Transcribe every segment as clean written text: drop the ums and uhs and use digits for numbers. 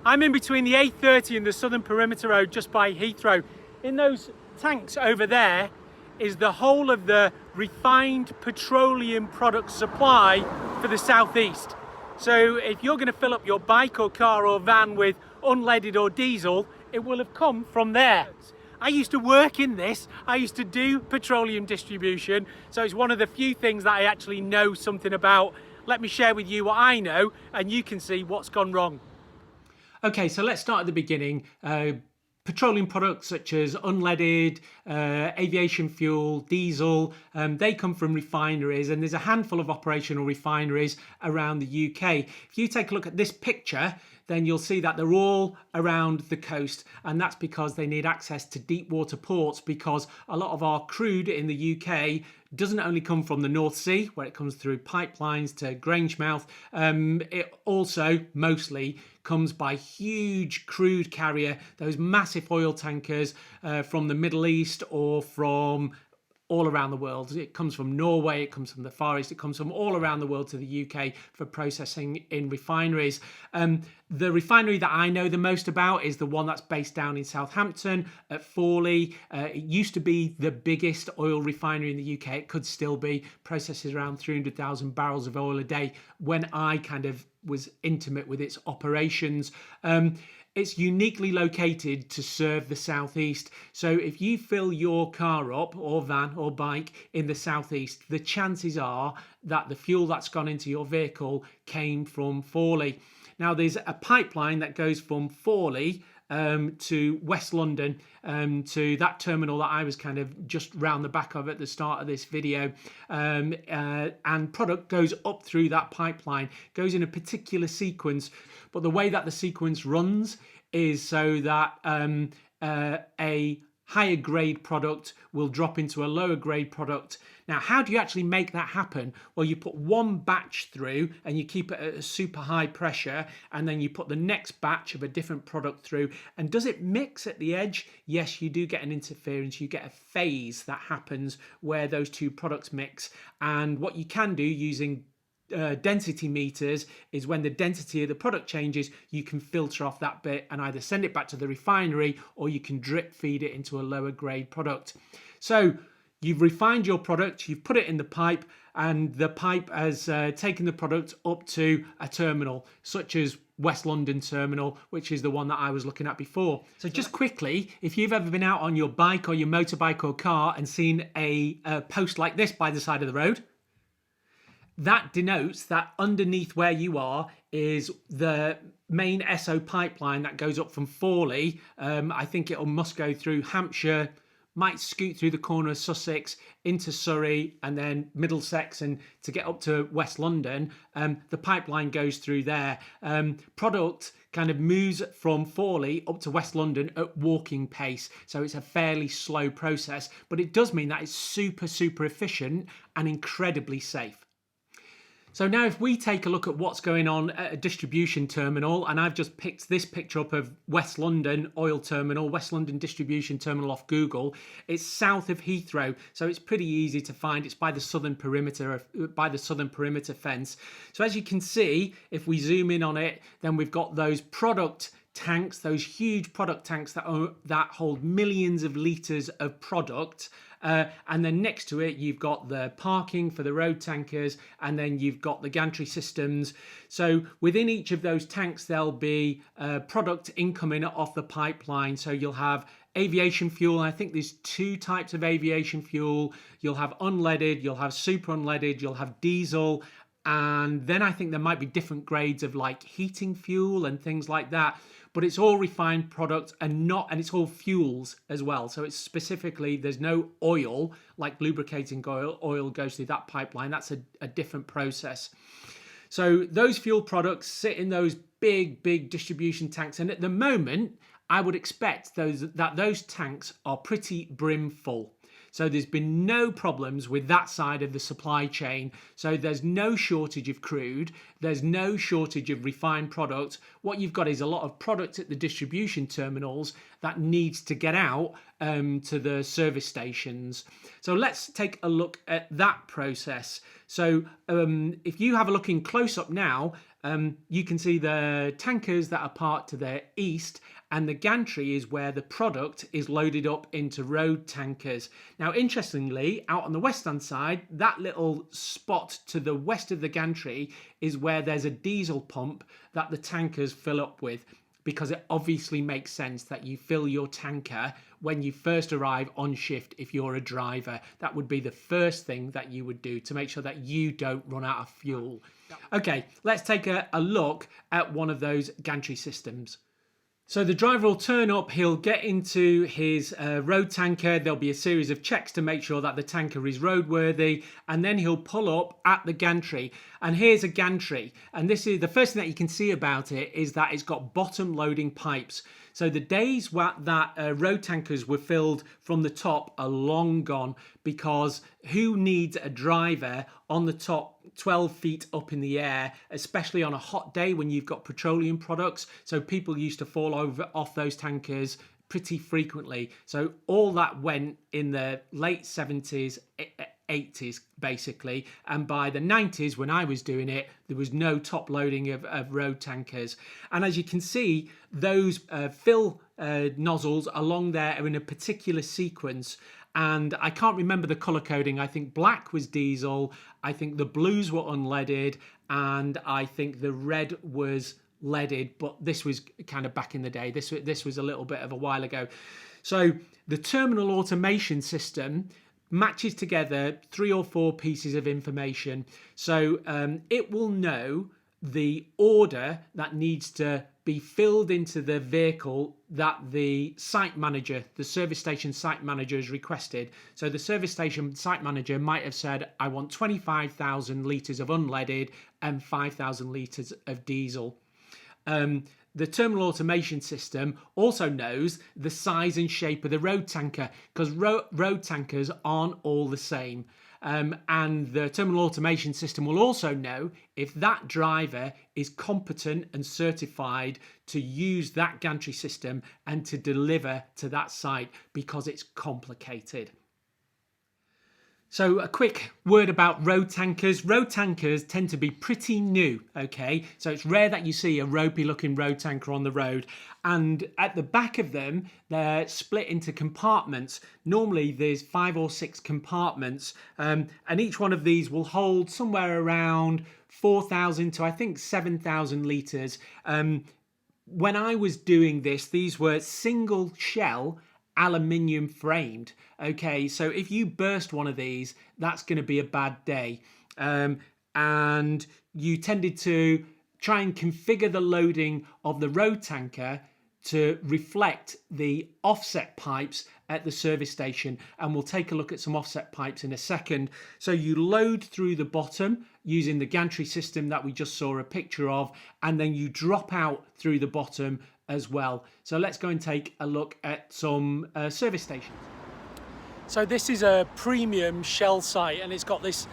I'm in between the A30 and the Southern Perimeter Road just by Heathrow. In those tanks over there is the whole of the refined petroleum product supply for the southeast. So if you're going to fill up your bike or car or van with unleaded or diesel, it will have come from there. I used to work in this. I used to do petroleum distribution, so it's one of the few things that I actually know something about. Let me share with you what I know and you can see what's gone wrong. Okay, so let's start at the beginning. Petroleum products such as unleaded, aviation fuel, diesel, they come from refineries, and there's a handful of operational refineries around the UK. If you take a look at this picture, then you'll see that they're all around the coast, and that's because they need access to deep water ports, because a lot of our crude in the UK doesn't only come from the North Sea, where it comes through pipelines to Grangemouth, it also mostly comes by huge crude carrier, those massive oil tankers from the Middle East or from all around the world. It comes from Norway, it comes from the Far East, it comes from all around the world to the UK for processing in refineries. The refinery that I know the most about is the one that's based down in Southampton at Fawley. It used to be the biggest oil refinery in the UK. It could still be, processes around 300,000 barrels of oil a day when I kind of was intimate with its operations. It's uniquely located to serve the southeast. So if you fill your car up or van or bike in the southeast, the chances are that the fuel that's gone into your vehicle came from Fawley. Now there's a pipeline that goes from Fawley to West London, to that terminal that I was kind of just round the back of at the start of this video, and product goes up through that pipeline, goes in a particular sequence, but the way that the sequence runs is so that a higher grade product will drop into a lower grade product. Now, how do you actually make that happen? Well, you put one batch through and you keep it at a super high pressure, and then you put the next batch of a different product through. And does it mix at the edge? Yes, you do get an interference. You get a phase that happens where those two products mix. And what you can do using density meters is when the density of the product changes, you can filter off that bit and either send it back to the refinery or you can drip feed it into a lower grade product. So you've refined your product, you've put it in the pipe, and the pipe has taken the product up to a terminal such as West London Terminal, which is the one that I was looking at before. So just quickly, if you've ever been out on your bike or your motorbike or car and seen a post like this by the side of the road, that denotes that underneath where you are is the main Esso pipeline that goes up from Fawley. I think it must go through Hampshire, might scoot through the corner of Sussex into Surrey and then Middlesex, and to get up to West London, the pipeline goes through there. Product kind of moves from Fawley up to West London at walking pace, so it's a fairly slow process, but it does mean that it's super, super efficient and incredibly safe. So now if we take a look at what's going on at a distribution terminal, and I've just picked this picture up of West London Oil Terminal, West London Distribution Terminal off Google. It's south of Heathrow, so it's pretty easy to find. It's by the southern perimeter fence. So as you can see, if we zoom in on it, then we've got those product tanks, those huge product tanks that hold millions of litres of product. And then next to it, you've got the parking for the road tankers, and then you've got the gantry systems. So within each of those tanks, there'll be product incoming off the pipeline. So you'll have aviation fuel. I think there's two types of aviation fuel. You'll have unleaded, you'll have super unleaded, you'll have diesel. And then I think there might be different grades of like heating fuel and things like that. But it's all refined product and it's all fuels as well. So it's specifically, there's no oil, like lubricating oil goes through that pipeline. That's a different process. So those fuel products sit in those big distribution tanks. And at the moment, I would expect those tanks are pretty brim full. So there's been no problems with that side of the supply chain. So there's no shortage of crude. There's no shortage of refined product. What you've got is a lot of product at the distribution terminals that needs to get out to the service stations. So let's take a look at that process. So if you have a look in close up now, you can see the tankers that are parked to the east, and the gantry is where the product is loaded up into road tankers. Now, interestingly, out on the west-hand side, that little spot to the west of the gantry is where there's a diesel pump that the tankers fill up with, because it obviously makes sense that you fill your tanker when you first arrive on shift. If you're a driver, that would be the first thing that you would do to make sure that you don't run out of fuel. Okay, let's take a look at one of those gantry systems. So the driver will turn up, he'll get into his road tanker, there'll be a series of checks to make sure that the tanker is roadworthy, and then he'll pull up at the gantry. And here's a gantry, and this is the first thing that you can see about it is that it's got bottom loading pipes. So the days that road tankers were filled from the top are long gone, because who needs a driver on the top 12 feet up in the air, especially on a hot day when you've got petroleum products? So people used to fall over off those tankers pretty frequently. So all that went in the late 70s, 80s basically, and by the 90s when I was doing it, there was no top loading of road tankers. And as you can see, those fill nozzles along there are in a particular sequence, and I can't remember the color coding. I think black was diesel, I think the blues were unleaded, and I think the red was leaded, but this was kind of back in the day. This was a little bit of a while ago. So the terminal automation system matches together 3 or 4 pieces of information. So it will know the order that needs to be filled into the vehicle that the site manager, the service station site manager, has requested. So the service station site manager might have said, I want 25,000 litres of unleaded and 5,000 litres of diesel. The terminal automation system also knows the size and shape of the road tanker, because road tankers aren't all the same. And the terminal automation system will also know if that driver is competent and certified to use that gantry system and to deliver to that site, because it's complicated. So a quick word about road tankers. Road tankers tend to be pretty new, okay? So it's rare that you see a ropey looking road tanker on the road. And at the back of them, they're split into compartments. Normally there's 5 or 6 compartments, and each one of these will hold somewhere around 4,000 to I think 7,000 litres. When I was doing this, these were single shell aluminium framed. Okay, so if you burst one of these, that's going to be a bad day. And you tended to try and configure the loading of the road tanker to reflect the offset pipes at the service station, and we'll take a look at some offset pipes in a second. So you load through the bottom using the gantry system that we just saw a picture of, and then you drop out through the bottom as well. So let's go and take a look at some service stations. So this is a premium Shell site, and it's got this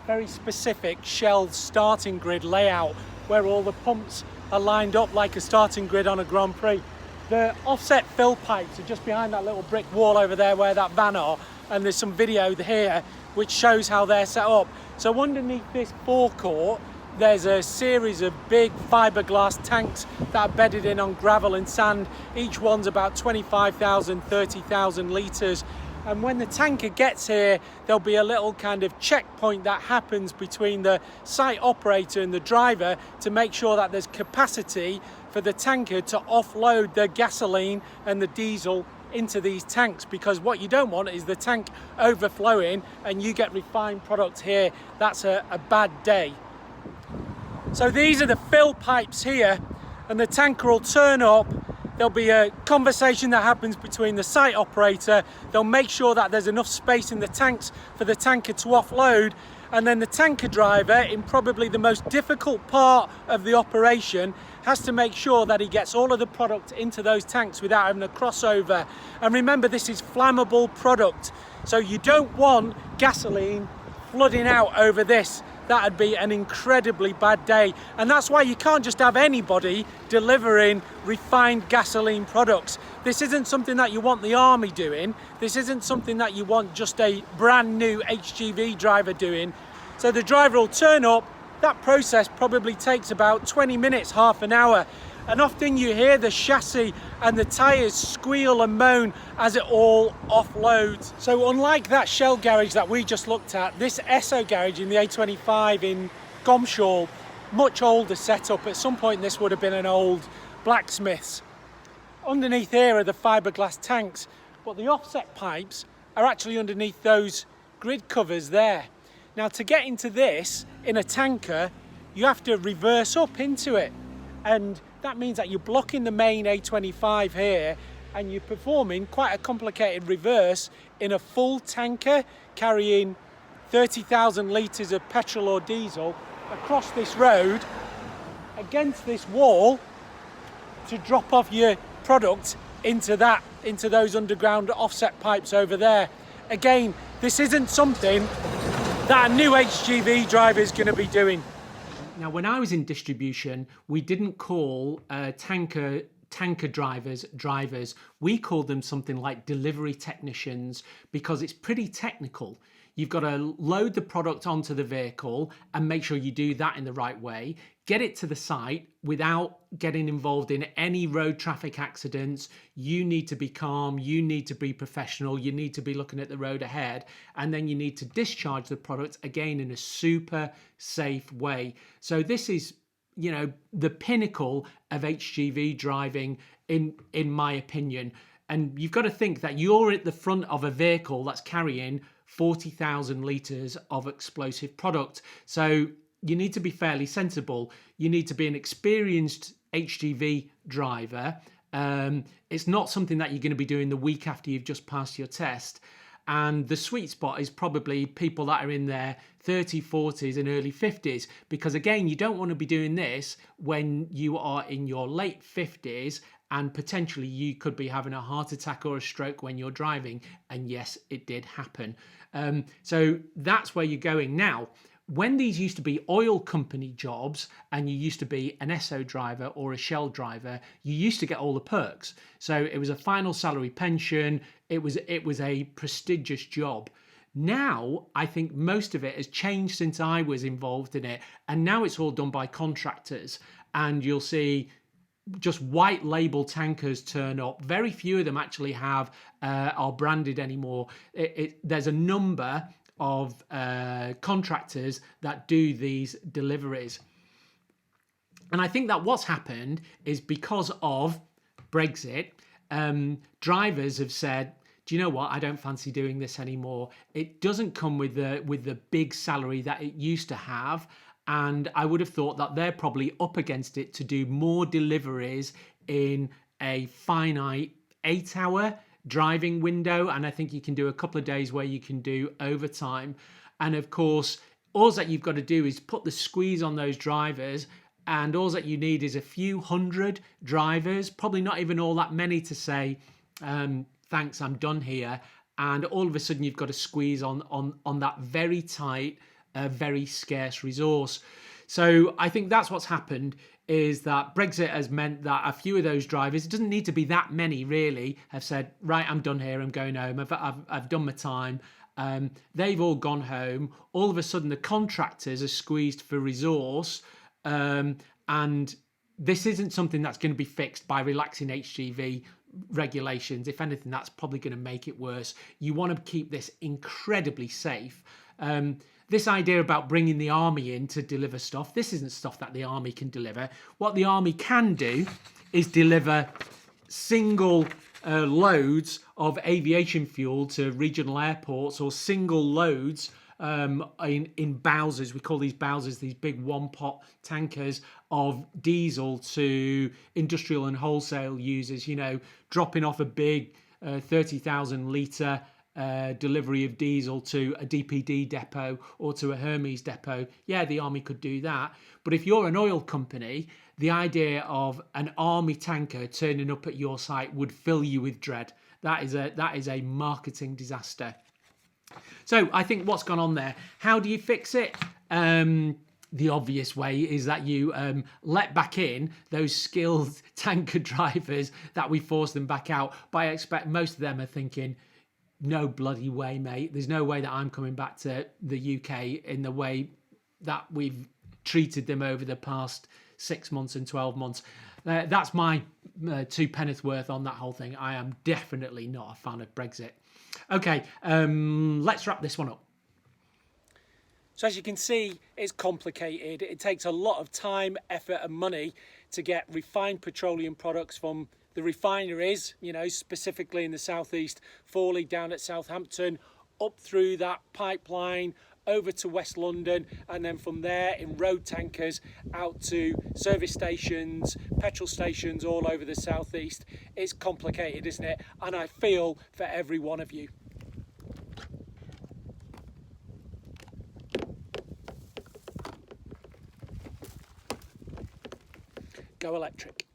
very specific Shell starting grid layout where all the pumps are lined up like a starting grid on a Grand Prix. The offset fill pipes are just behind that little brick wall over there where that van are, and there's some video here which shows how they're set up. So underneath this forecourt, there's a series of big fiberglass tanks that are bedded in on gravel and sand. Each one's about 25,000, 30,000 litres. And when the tanker gets here, there'll be a little kind of checkpoint that happens between the site operator and the driver to make sure that there's capacity for the tanker to offload the gasoline and the diesel into these tanks, because what you don't want is the tank overflowing and you get refined product here. That's a bad day. So these are the fill pipes here, and the tanker will turn up. There'll be a conversation that happens between the site operator. They'll make sure that there's enough space in the tanks for the tanker to offload, and then the tanker driver, in probably the most difficult part of the operation, has to make sure that he gets all of the product into those tanks without having a crossover. And remember, this is flammable product, so you don't want gasoline flooding out over this. That'd be an incredibly bad day. And that's why you can't just have anybody delivering refined gasoline products. This isn't something that you want the army doing. This isn't something that you want just a brand new HGV driver doing. So the driver will turn up, that process probably takes about 20 minutes, half an hour. And often you hear the chassis and the tyres squeal and moan as it all offloads. So unlike that Shell garage that we just looked at, this Esso garage in the A25 in Gomshall, much older setup. At some point this would have been an old blacksmith's. Underneath here are the fiberglass tanks, but the offset pipes are actually underneath those grid covers there. Now to get into this in a tanker, you have to reverse up into it, and that means that you're blocking the main A25 here and you're performing quite a complicated reverse in a full tanker carrying 30,000 litres of petrol or diesel across this road against this wall to drop off your product into those underground offset pipes over there. Again, this isn't something that a new HGV driver is going to be doing. Now, when I was in distribution, we didn't call tanker drivers. We called them something like delivery technicians because it's pretty technical. You've got to load the product onto the vehicle and make sure you do that in the right way. Get it to the site without getting involved in any road traffic accidents. You need to be calm, you need to be professional, you need to be looking at the road ahead, and then you need to discharge the product again in a super safe way. So this is, you know, the pinnacle of HGV driving in my opinion. And you've got to think that you're at the front of a vehicle that's carrying 40,000 litres of explosive product. So you need to be fairly sensible. You need to be an experienced HGV driver. It's not something that you're going to be doing the week after you've just passed your test. And the sweet spot is probably people that are in their 30s, 40s and early 50s. Because again, you don't want to be doing this when you are in your late 50s and potentially you could be having a heart attack or a stroke when you're driving. And yes, it did happen. So that's where you're going now. When these used to be oil company jobs and you used to be an Esso driver or a Shell driver, you used to get all the perks. So it was a final salary pension. It was a prestigious job. Now, I think most of it has changed since I was involved in it. And now it's all done by contractors. And you'll see just white label tankers turn up. Very few of them actually are branded anymore. There's a number of contractors that do these deliveries. And I think that what's happened is because of Brexit, drivers have said, do you know what? I don't fancy doing this anymore. It doesn't come with the big salary that it used to have. And I would have thought that they're probably up against it to do more deliveries in a finite 8-hour driving window. And I think you can do a couple of days where you can do overtime. And of course, all that you've got to do is put the squeeze on those drivers. And all that you need is a few hundred drivers, probably not even all that many, to say, thanks, I'm done here. And all of a sudden you've got a squeeze on that very tight, very scarce resource. So I think that's what's happened, is that Brexit has meant that a few of those drivers, it doesn't need to be that many really, have said, right, I'm done here, I'm going home, I've done my time. They've all gone home. All of a sudden the contractors are squeezed for resource, and this isn't something that's going to be fixed by relaxing HGV regulations. If anything, that's probably going to make it worse. You want to keep this incredibly safe. This idea about bringing the army in to deliver stuff, this isn't stuff that the army can deliver. What the army can do is deliver single loads of aviation fuel to regional airports, or single loads in Bowsers. We call these Bowsers, these big one-pot tankers of diesel to industrial and wholesale users, you know, dropping off a big 30,000 litre delivery of diesel to a DPD depot or to a Hermes depot. Yeah, the army could do that. But if you're an oil company, the idea of an army tanker turning up at your site would fill you with dread. That is a marketing disaster. So I think what's gone on there, how do you fix it? The obvious way is that you let back in those skilled tanker drivers that we forced them back out. But I expect most of them are thinking, no bloody way, mate. There's no way that I'm coming back to the UK in the way that we've treated them over the past 6 months and 12 months. That's my two penneth worth on that whole thing. I am definitely not a fan of Brexit. Okay, let's wrap this one up. So as you can see, it's complicated. It takes a lot of time, effort and money to get refined petroleum products from the refineries, you know, specifically in the southeast, Forley down at Southampton, up through that pipeline, over to West London, and then from there in road tankers out to service stations, petrol stations all over the southeast. It's complicated, isn't it? And I feel for every one of you. Go electric.